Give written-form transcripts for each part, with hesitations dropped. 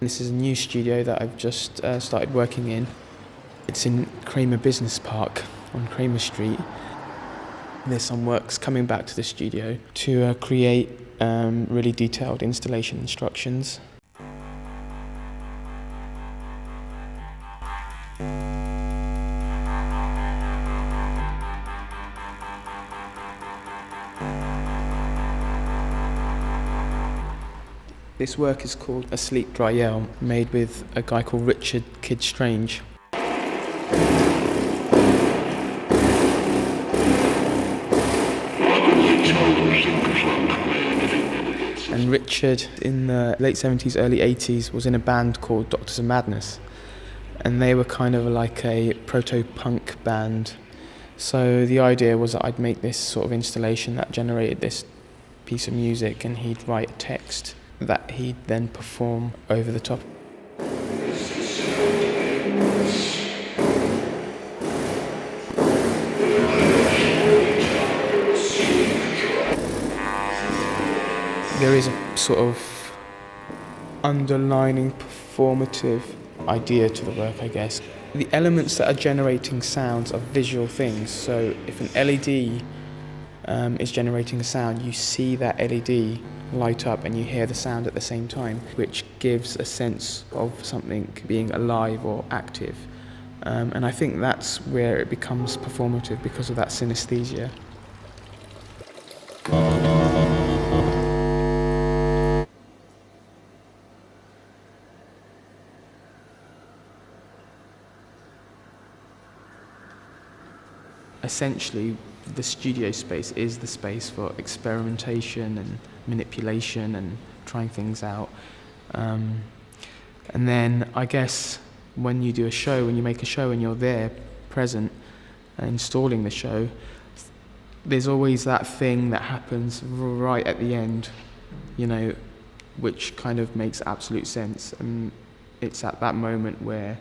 This is a new studio that I've just started working in. It's in Kramer Business Park on Kramer Street. There's some works coming back to the studio to create really detailed installation instructions. This work is called A Sleek Dry Yell, made with a guy called Richard Kid Strange. And Richard, in the late 70s, early 80s, was in a band called Doctors of Madness. And they were kind of like a proto-punk band. So the idea was that I'd make this sort of installation that generated this piece of music, and he'd write a text that he'd then perform over the top. There is a sort of underlining performative idea to the work, I guess. The elements that are generating sounds are visual things, so if an LED is generating a sound, you see that LED light up and you hear the sound at the same time, which gives a sense of something being alive or active. And I think that's where it becomes performative, because of that synesthesia. Essentially, the studio space is the space for experimentation and manipulation and trying things out. And then I guess when you do a show, when you make a show and you're there, present, installing the show, there's always that thing that happens right at the end, you know, which kind of makes absolute sense. And it's at that moment where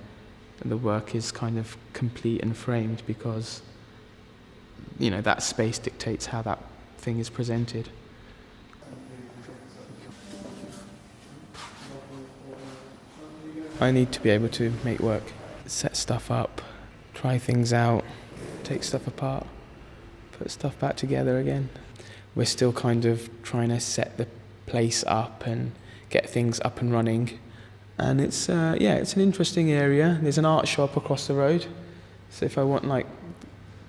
the work is kind of complete and framed, because you know, that space dictates how that thing is presented. I need to be able to make work, set stuff up, try things out, take stuff apart, put stuff back together again. We're still kind of trying to set the place up and get things up and running. And it's an interesting area. There's an art shop across the road. So if I want like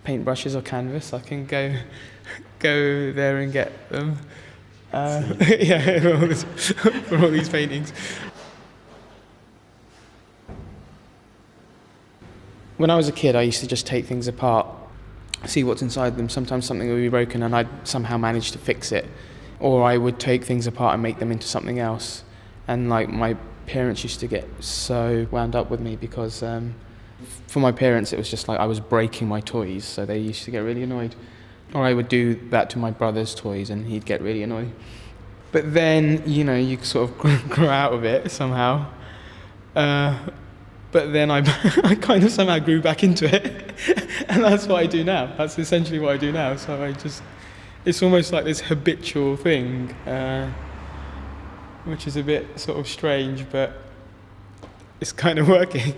paintbrushes or canvas, I can go there and get them. For all these paintings. When I was a kid, I used to just take things apart, see what's inside them. Sometimes something would be broken and I'd somehow manage to fix it. Or I would take things apart and make them into something else. And like my parents used to get so wound up with me, because for my parents, it was just like I was breaking my toys, so they used to get really annoyed. Or I would do that to my brother's toys, and he'd get really annoyed. But then, you know, you sort of grow out of it somehow. But then I kind of somehow grew back into it, and that's what I do now. That's essentially what I do now. So it's almost like this habitual thing, which is a bit sort of strange, but it's kind of working.